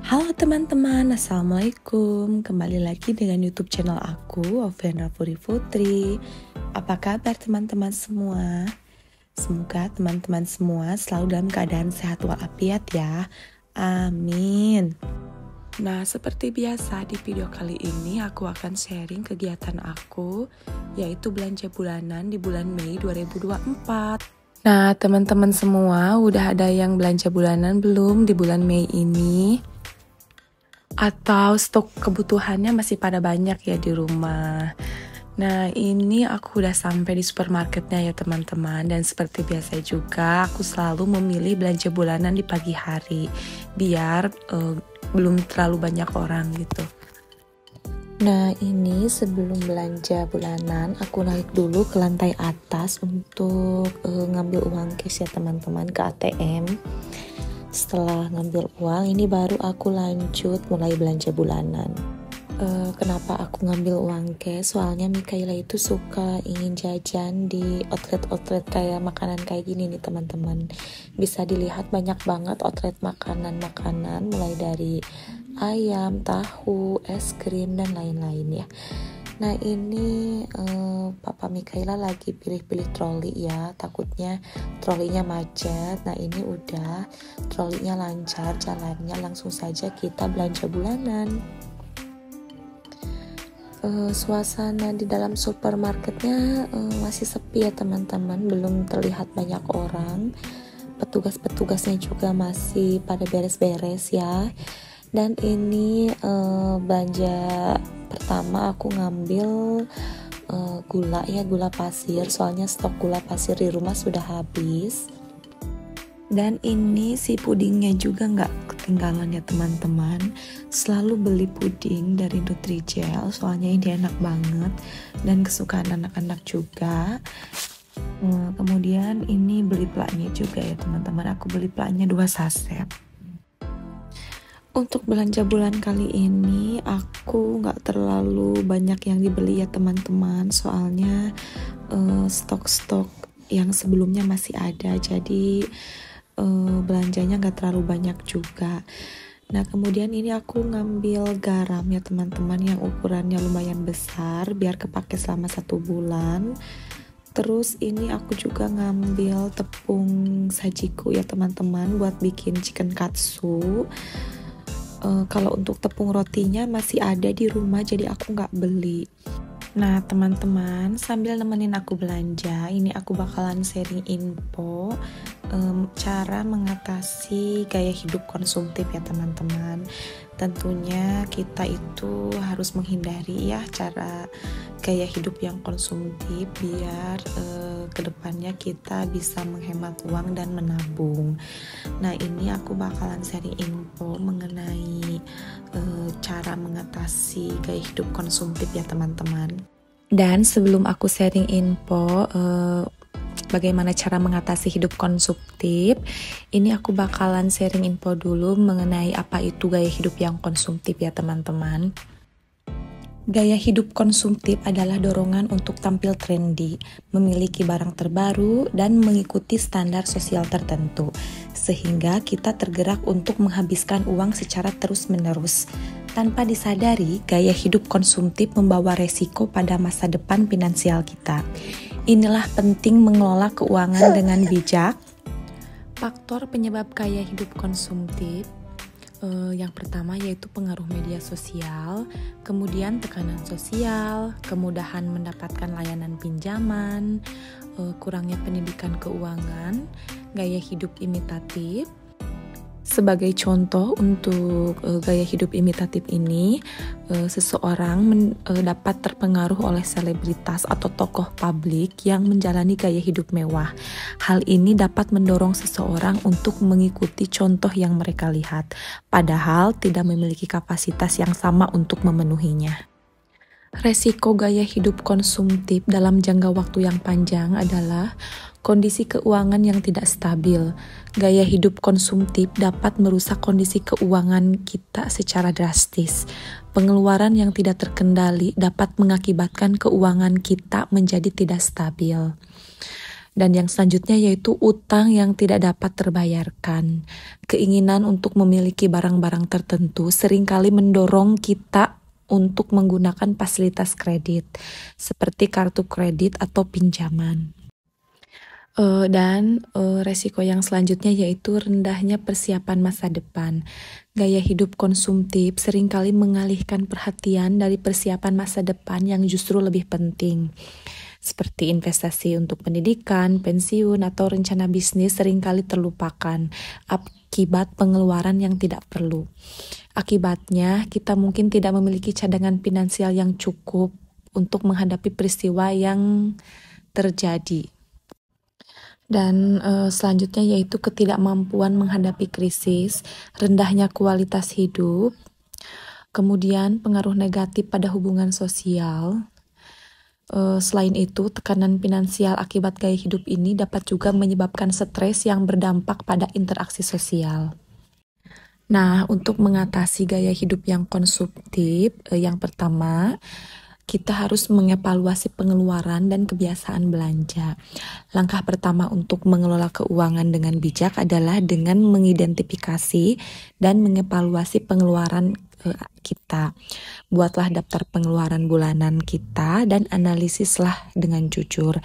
Halo teman-teman, Assalamualaikum. Kembali lagi dengan YouTube channel aku, Oviana Putri. Apa kabar teman-teman semua? Semoga teman-teman semua selalu dalam keadaan sehat walafiat ya. Amin. Nah, seperti biasa di video kali ini aku akan sharing kegiatan aku, yaitu belanja bulanan di bulan Mei 2024. Nah, teman-teman semua udah ada yang belanja bulanan belum di bulan Mei ini? Atau stok kebutuhannya masih pada banyak ya di rumah. Nah, ini aku udah sampai di supermarketnya ya teman-teman. Dan seperti biasa juga aku selalu memilih belanja bulanan di pagi hari, biar belum terlalu banyak orang gitu. Nah, ini sebelum belanja bulanan aku naik dulu ke lantai atas untuk ngambil uang cash ya teman-teman, ke ATM. Setelah ngambil uang, ini baru aku lanjut mulai belanja bulanan. Kenapa aku ngambil uang cash? Soalnya Mikaela itu suka ingin jajan di outlet-outlet kayak makanan kayak gini nih teman-teman. Bisa dilihat banyak banget outlet makanan-makanan, mulai dari ayam, tahu, es krim, dan lain-lain ya. Nah, ini Papa Mikaela lagi pilih-pilih troli ya, takutnya trolinya macet. Nah, ini udah trolinya lancar jalannya, langsung saja kita belanja bulanan. Suasana di dalam supermarketnya masih sepi ya teman-teman, belum terlihat banyak orang. Petugas-petugasnya juga masih pada beres-beres ya. Dan ini belanja pertama aku ngambil gula pasir, soalnya stok gula pasir di rumah sudah habis. Dan ini si pudingnya juga nggak ketinggalan ya teman-teman. Selalu beli puding dari Nutrijel, soalnya ini enak banget dan kesukaan anak-anak juga. Kemudian ini beli plaknya juga ya teman-teman, aku beli plaknya 2 saset. Untuk belanja bulan kali ini aku nggak terlalu banyak yang dibeli ya teman-teman, soalnya stok-stok yang sebelumnya masih ada, jadi belanjanya nggak terlalu banyak juga. Nah, kemudian ini aku ngambil garam ya teman-teman, yang ukurannya lumayan besar biar kepake selama 1 bulan. Terus ini aku juga ngambil tepung sajiku ya teman-teman buat bikin chicken katsu. Kalau untuk tepung rotinya masih ada di rumah, jadi aku nggak beli. Nah teman-teman, sambil nemenin aku belanja, ini aku bakalan sharing info cara mengatasi gaya hidup konsumtif ya teman-teman. Tentunya kita itu harus menghindari ya cara gaya hidup yang konsumtif, biar kedepannya kita bisa menghemat uang dan menabung. Nah, ini aku bakalan sharing info mengenai cara mengatasi gaya hidup konsumtif ya teman-teman. Dan sebelum aku sharing info bagaimana cara mengatasi hidup konsumtif, ini aku bakalan sharing info dulu mengenai apa itu gaya hidup yang konsumtif ya teman-teman. Gaya hidup konsumtif adalah dorongan untuk tampil trendy, memiliki barang terbaru, dan mengikuti standar sosial tertentu, sehingga kita tergerak untuk menghabiskan uang secara terus-menerus. Tanpa disadari, gaya hidup konsumtif membawa resiko pada masa depan finansial kita. Inilah penting mengelola keuangan dengan bijak. Faktor penyebab gaya hidup konsumtif yang pertama yaitu pengaruh media sosial, kemudian tekanan sosial, kemudahan mendapatkan layanan pinjaman, kurangnya pendidikan keuangan, gaya hidup imitatif. Sebagai contoh untuk gaya hidup imitatif ini, seseorang dapat terpengaruh oleh selebritas atau tokoh publik yang menjalani gaya hidup mewah. Hal ini dapat mendorong seseorang untuk mengikuti contoh yang mereka lihat, padahal tidak memiliki kapasitas yang sama untuk memenuhinya. Resiko gaya hidup konsumtif dalam jangka waktu yang panjang adalah kondisi keuangan yang tidak stabil. Gaya hidup konsumtif dapat merusak kondisi keuangan kita secara drastis. Pengeluaran yang tidak terkendali dapat mengakibatkan keuangan kita menjadi tidak stabil. Dan yang selanjutnya yaitu utang yang tidak dapat terbayarkan. Keinginan untuk memiliki barang-barang tertentu seringkali mendorong kita untuk menggunakan fasilitas kredit, seperti kartu kredit atau pinjaman. Dan resiko yang selanjutnya yaitu rendahnya persiapan masa depan. Gaya hidup konsumtif seringkali mengalihkan perhatian dari persiapan masa depan yang justru lebih penting. Seperti investasi untuk pendidikan, pensiun, atau rencana bisnis seringkali terlupakan akibat pengeluaran yang tidak perlu. Akibatnya, kita mungkin tidak memiliki cadangan finansial yang cukup untuk menghadapi peristiwa yang terjadi. Dan selanjutnya yaitu ketidakmampuan menghadapi krisis, rendahnya kualitas hidup, kemudian pengaruh negatif pada hubungan sosial. Selain itu, tekanan finansial akibat gaya hidup ini dapat juga menyebabkan stres yang berdampak pada interaksi sosial. Nah, untuk mengatasi gaya hidup yang konsumtif, yang pertama, kita harus mengevaluasi pengeluaran dan kebiasaan belanja. Langkah pertama untuk mengelola keuangan dengan bijak adalah dengan mengidentifikasi dan mengevaluasi pengeluaran kita. Buatlah daftar pengeluaran bulanan kita dan analisislah dengan jujur.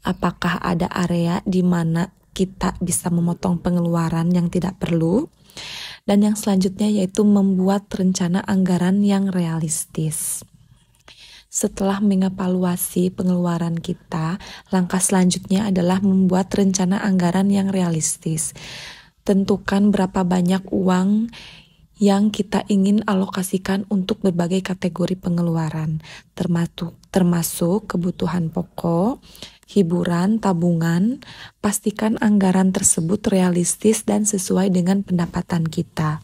Apakah ada area di mana kita bisa memotong pengeluaran yang tidak perlu? Dan yang selanjutnya yaitu membuat rencana anggaran yang realistis. Setelah mengevaluasi pengeluaran kita, langkah selanjutnya adalah membuat rencana anggaran yang realistis. Tentukan berapa banyak uang yang kita ingin alokasikan untuk berbagai kategori pengeluaran, termasuk kebutuhan pokok, hiburan, tabungan. Pastikan anggaran tersebut realistis dan sesuai dengan pendapatan kita.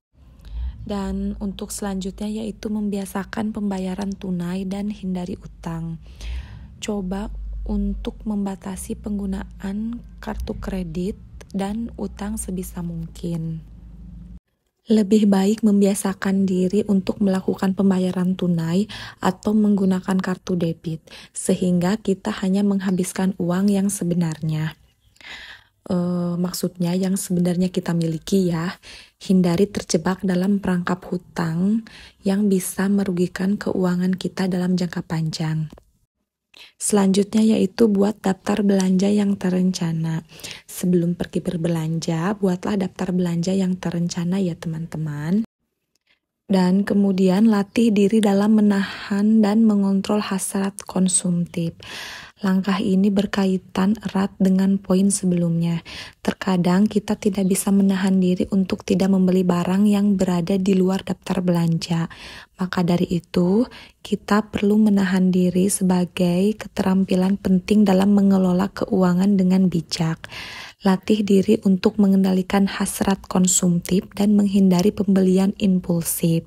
Dan untuk selanjutnya yaitu membiasakan pembayaran tunai dan hindari utang. Coba untuk membatasi penggunaan kartu kredit dan utang sebisa mungkin. Lebih baik membiasakan diri untuk melakukan pembayaran tunai atau menggunakan kartu debit, sehingga kita hanya menghabiskan uang yang sebenarnya. Maksudnya yang sebenarnya kita miliki ya. Hindari terjebak dalam perangkap hutang yang bisa merugikan keuangan kita dalam jangka panjang. Selanjutnya yaitu buat daftar belanja yang terencana. Sebelum pergi berbelanja, buatlah daftar belanja yang terencana ya teman-teman. Dan kemudian latih diri dalam menahan dan mengontrol hasrat konsumtif. Langkah ini berkaitan erat dengan poin sebelumnya. Terkadang kita tidak bisa menahan diri untuk tidak membeli barang yang berada di luar daftar belanja. Maka dari itu, kita perlu menahan diri sebagai keterampilan penting dalam mengelola keuangan dengan bijak. Latih diri untuk mengendalikan hasrat konsumtif dan menghindari pembelian impulsif.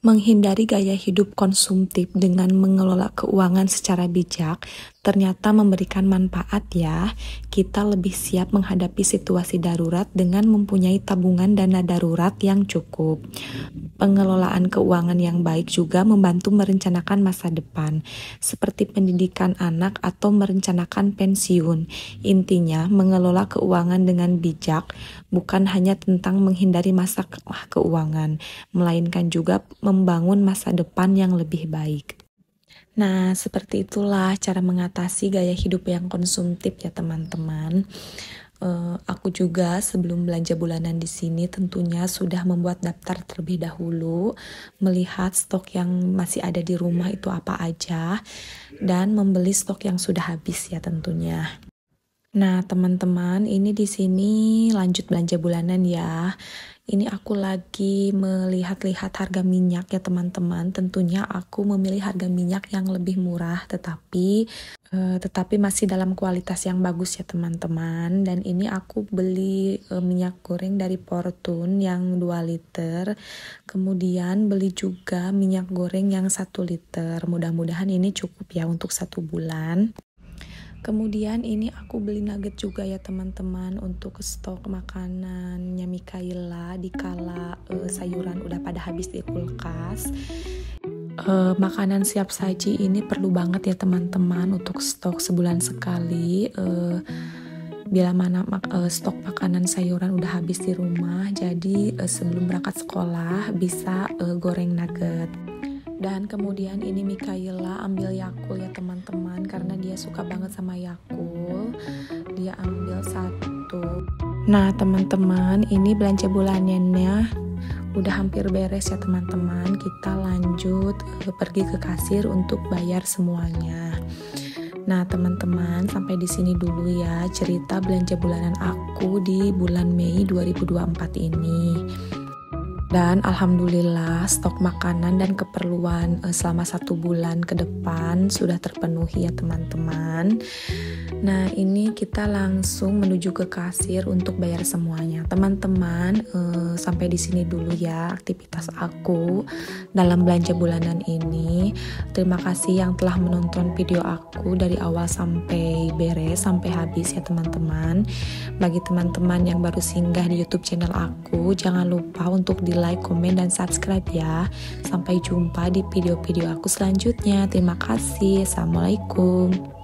Menghindari gaya hidup konsumtif dengan mengelola keuangan secara bijak ternyata memberikan manfaat ya. Kita lebih siap menghadapi situasi darurat dengan mempunyai tabungan dana darurat yang cukup. Pengelolaan keuangan yang baik juga membantu merencanakan masa depan, seperti pendidikan anak atau merencanakan pensiun. Intinya, mengelola keuangan dengan bijak bukan hanya tentang menghindari masalah keuangan, melainkan juga membangun masa depan yang lebih baik. Nah, seperti itulah cara mengatasi gaya hidup yang konsumtif ya teman-teman. Aku juga sebelum belanja bulanan di sini tentunya sudah membuat daftar terlebih dahulu, melihat stok yang masih ada di rumah itu apa aja, dan membeli stok yang sudah habis ya tentunya. Nah, teman-teman, ini di sini lanjut belanja bulanan ya. Ini aku lagi melihat-lihat harga minyak ya teman-teman. Tentunya aku memilih harga minyak yang lebih murah, tetapi masih dalam kualitas yang bagus ya teman-teman. Dan ini aku beli minyak goreng dari Fortune yang 2 liter. Kemudian beli juga minyak goreng yang 1 liter. Mudah-mudahan ini cukup ya untuk 1 bulan. Kemudian ini aku beli nugget juga ya teman-teman untuk stok makanannya Mikaela dikala sayuran udah pada habis di kulkas. Makanan siap saji ini perlu banget ya teman-teman untuk stok sebulan sekali. Bila mana stok makanan sayuran udah habis di rumah, jadi sebelum berangkat sekolah bisa goreng nugget. Dan kemudian ini Mikaela ambil Yakult ya teman-teman, karena dia suka banget sama Yakult. Dia ambil 1. Nah teman-teman, ini belanja bulanannya udah hampir beres ya teman-teman. Kita lanjut pergi ke kasir untuk bayar semuanya. Nah teman-teman, sampai di sini dulu ya cerita belanja bulanan aku di bulan Mei 2024 ini. Dan alhamdulillah stok makanan dan keperluan selama 1 bulan ke depan sudah terpenuhi ya teman-teman. Nah ini kita langsung menuju ke kasir untuk bayar semuanya. Teman-teman, sampai di sini dulu ya aktivitas aku dalam belanja bulanan ini. Terima kasih yang telah menonton video aku dari awal sampai beres, sampai habis ya teman-teman. Bagi teman-teman yang baru singgah di YouTube channel aku, jangan lupa untuk di like, komen, dan subscribe ya. Sampai jumpa di video-video aku selanjutnya. Terima kasih. Assalamualaikum.